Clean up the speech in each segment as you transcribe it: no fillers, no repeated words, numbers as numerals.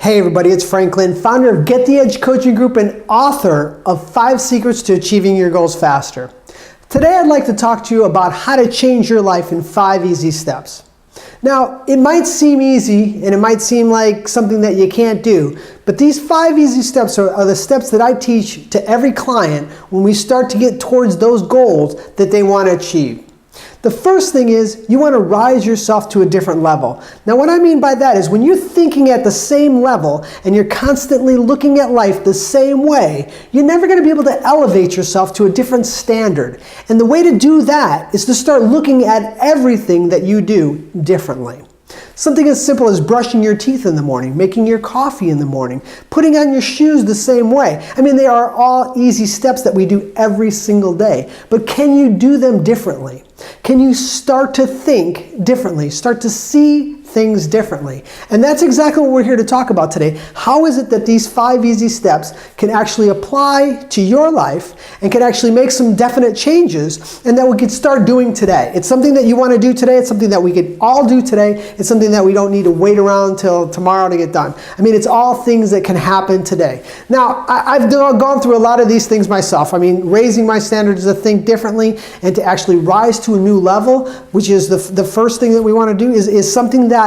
Hey everybody, it's Franklin, founder of Get the Edge Coaching Group and author of 5 Secrets to Achieving Your Goals Faster. Today I'd like to talk to you about how to change your life in 5 easy steps. Now, it might seem easy and it might seem like something that you can't do, but these 5 easy steps are the steps that I teach to every client when we start to get towards those goals that they want to achieve. The first thing is you want to rise yourself to a different level. Now what I mean by that is when you're thinking at the same level and you're constantly looking at life the same way, you're never going to be able to elevate yourself to a different standard. And the way to do that is to start looking at everything that you do differently. Something as simple as brushing your teeth in the morning, making your coffee in the morning, putting on your shoes the same way. I mean, they are all easy steps that we do every single day. But can you do them differently? Can you start to think differently? Start to see things differently? And that's exactly what we're here to talk about today. How is it that these 5 easy steps can actually apply to your life and can actually make some definite changes and that we could start doing today? It's something that you want to do today. It's something that we could all do today. It's something that we don't need to wait around till tomorrow to get done. I mean, it's all things that can happen today. Now, I've gone through a lot of these things myself. I mean, raising my standards to think differently and to actually rise to a new level, which is the first thing that we want to do, is something that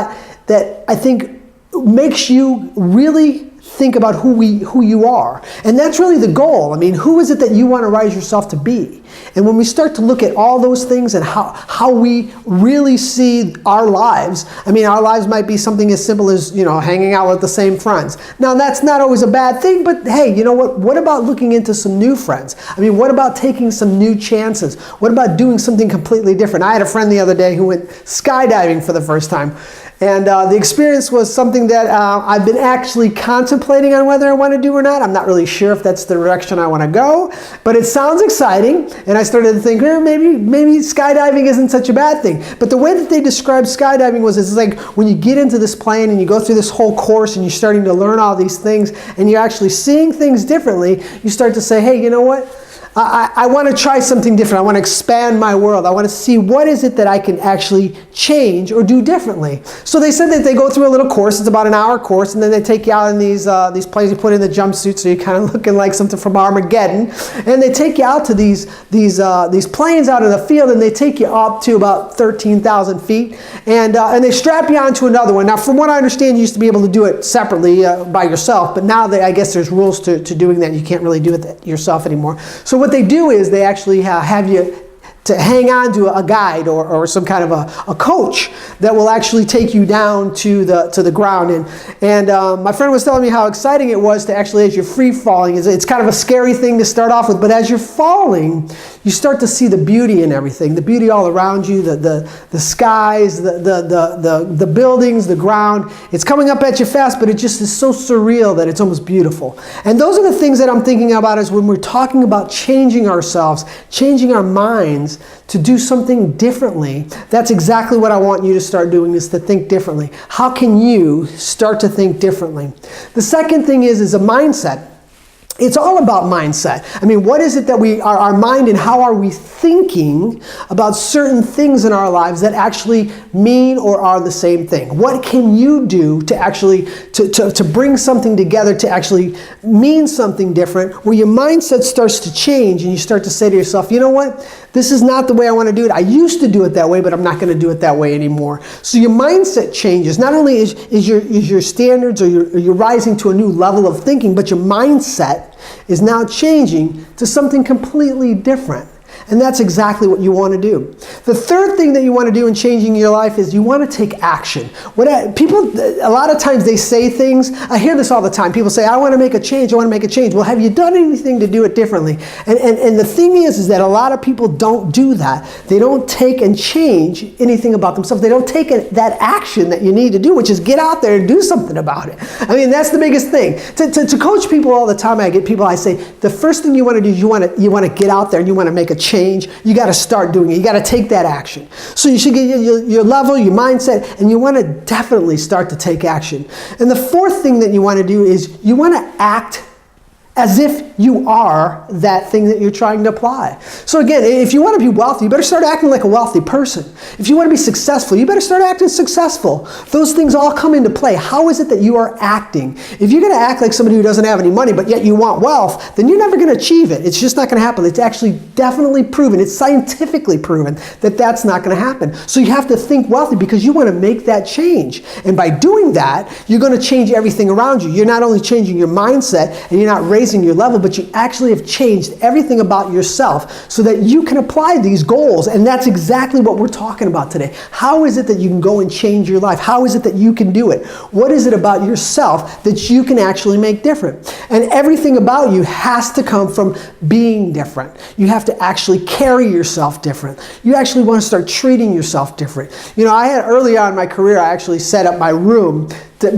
I think makes you really think about who you are. And that's really the goal. I mean, who is it that you want to rise yourself to be? And when we start to look at all those things and how we really see our lives, I mean, our lives might be something as simple as, hanging out with the same friends. Now, that's not always a bad thing, but hey, you know what? What about looking into some new friends? I mean, what about taking some new chances? What about doing something completely different? I had a friend the other day who went skydiving for the first time. And the experience was something that I've been actually contemplating on whether I want to do or not. I'm not really sure if that's the direction I want to go, but it sounds exciting. And I started to think, maybe skydiving isn't such a bad thing. But the way that they described skydiving was it's like when you get into this plane and you go through this whole course and you're starting to learn all these things and you're actually seeing things differently, you start to say, hey, you know what? I want to try something different. I want to expand my world. I want to see what is it that I can actually change or do differently. So they said that they go through a little course. It's about an hour course, and then they take you out in these planes. You put in the jumpsuit, so you're kind of looking like something from Armageddon. And they take you out to these planes out in the field, and they take you up to about 13,000 feet, and they strap you onto another one. Now, from what I understand, you used to be able to do it separately by yourself, but now I guess there's rules to doing that. You can't really do it yourself anymore. So what they do is they actually have you to hang on to a guide or some kind of a coach that will actually take you down to the ground. And my friend was telling me how exciting it was to actually, as you're free falling, it's kind of a scary thing to start off with, but as you're falling, you start to see the beauty in everything, the beauty all around you, the skies, the buildings, the ground. It's coming up at you fast, but it just is so surreal that it's almost beautiful. And those are the things that I'm thinking about is when we're talking about changing ourselves, changing our minds to do something differently. That's exactly what I want you to start doing, is to think differently. How can you start to think differently? The second thing is a mindset. It's all about mindset. I mean, what is it that our mind, and how are we thinking about certain things in our lives that actually mean or are the same thing? What can you do to actually, to bring something together to actually mean something different, where your mindset starts to change and you start to say to yourself, you know what? This is not the way I want to do it. I used to do it that way, but I'm not going to do it that way anymore. So your mindset changes. Not only is your standards or you're rising to a new level of thinking, but your mindset is now changing to something completely different. And that's exactly what you want to do. The third thing that you want to do in changing your life is you want to take action. People, a lot of times they say things, I hear this all the time. People say, I want to make a change, I want to make a change. Well, have you done anything to do it differently? And the thing is that a lot of people don't do that. They don't take and change anything about themselves. They don't take that action that you need to do, which is get out there and do something about it. I mean, that's the biggest thing. To coach people all the time, I get people, I say, the first thing you want to do is you want to get out there and you want to make a change. You got to start doing it. You got to take that action. So you should get your level, your mindset, and you want to definitely start to take action. And the fourth thing that you want to do is you want to act as if you are that thing that you're trying to apply. So again, if you want to be wealthy, you better start acting like a wealthy person. If you want to be successful, you better start acting successful. Those things all come into play. How is it that you are acting? If you're going to act like somebody who doesn't have any money, but yet you want wealth, then you're never going to achieve it. It's just not going to happen. It's actually definitely proven. It's scientifically proven that that's not going to happen. So you have to think wealthy because you want to make that change. And by doing that, you're going to change everything around you. You're not only changing your mindset and you're not raising your level, but you actually have changed everything about yourself so that you can apply these goals. And that's exactly what we're talking about today. How is it that you can go and change your life? How is it that you can do it? What is it about yourself that you can actually make different? And everything about you has to come from being different. You have to actually carry yourself different. You actually want to start treating yourself different. You know, I had early on in my career, I actually set up my room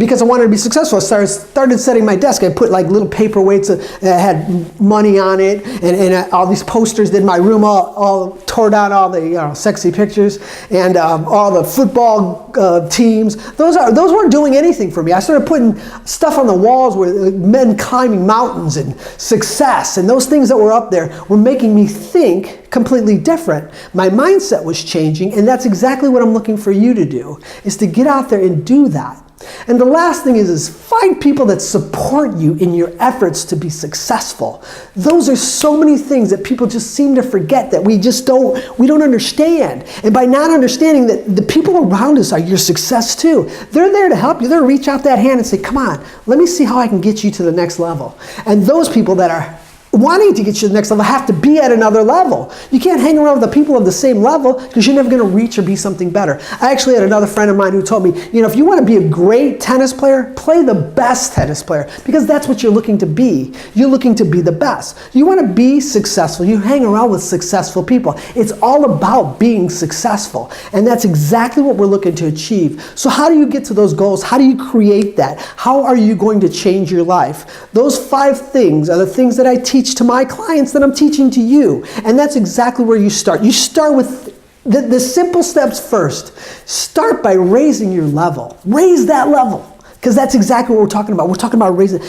because I wanted to be successful. I started setting my desk. I put like little paperweights that had money on it, and all these posters did my room all tore down all the sexy pictures and all the football teams. Those weren't doing anything for me. I started putting stuff on the walls where men climbing mountains and success, and those things that were up there were making me think completely different. My mindset was changing, and that's exactly what I'm looking for you to do, is to get out there and do that. And the last thing is find people that support you in your efforts to be successful. Those are so many things that people just seem to forget, that we don't understand. And by not understanding that the people around us are your success too, they're there to help you. They'll reach out that hand and say, come on, let me see how I can get you to the next level. And those people that are wanting to get you to the next level have to be at another level. You can't hang around with the people of the same level because you're never going to reach or be something better. I actually had another friend of mine who told me, you know, if you want to be a great tennis player, play the best tennis player, because that's what you're looking to be. You're looking to be the best. You want to be successful. You hang around with successful people. It's all about being successful, and that's exactly what we're looking to achieve. So how do you get to those goals? How do you create that? How are you going to change your life? Those 5 things are the things that I teach to my clients that I'm teaching to you. And that's exactly where you start. You start with the simple steps first. Start by raising your level. Raise that level. Because that's exactly what we're talking about. We're talking about raising.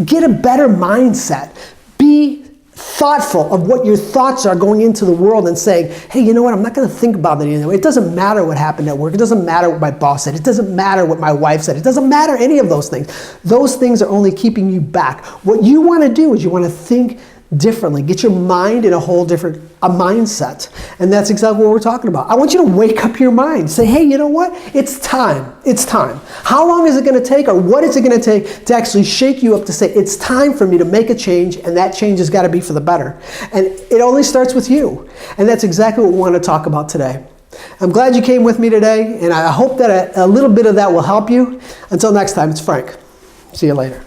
Get a better mindset. Be thoughtful of what your thoughts are going into the world and saying, hey, you know what, I'm not going to think about it anymore. It doesn't matter what happened at work. It doesn't matter what my boss said. It doesn't matter what my wife said. It doesn't matter any of those things. Those things are only keeping you back. What you want to do is you want to think differently. Get your mind in a whole different mindset. And that's exactly what we're talking about. I want you to wake up your mind. Say, hey, you know what? It's time. It's time. How long is it going to take, or what is it going to take to actually shake you up to say, it's time for me to make a change, and that change has got to be for the better. And it only starts with you. And that's exactly what we want to talk about today. I'm glad you came with me today, and I hope that a little bit of that will help you. Until next time, it's Frank. See you later.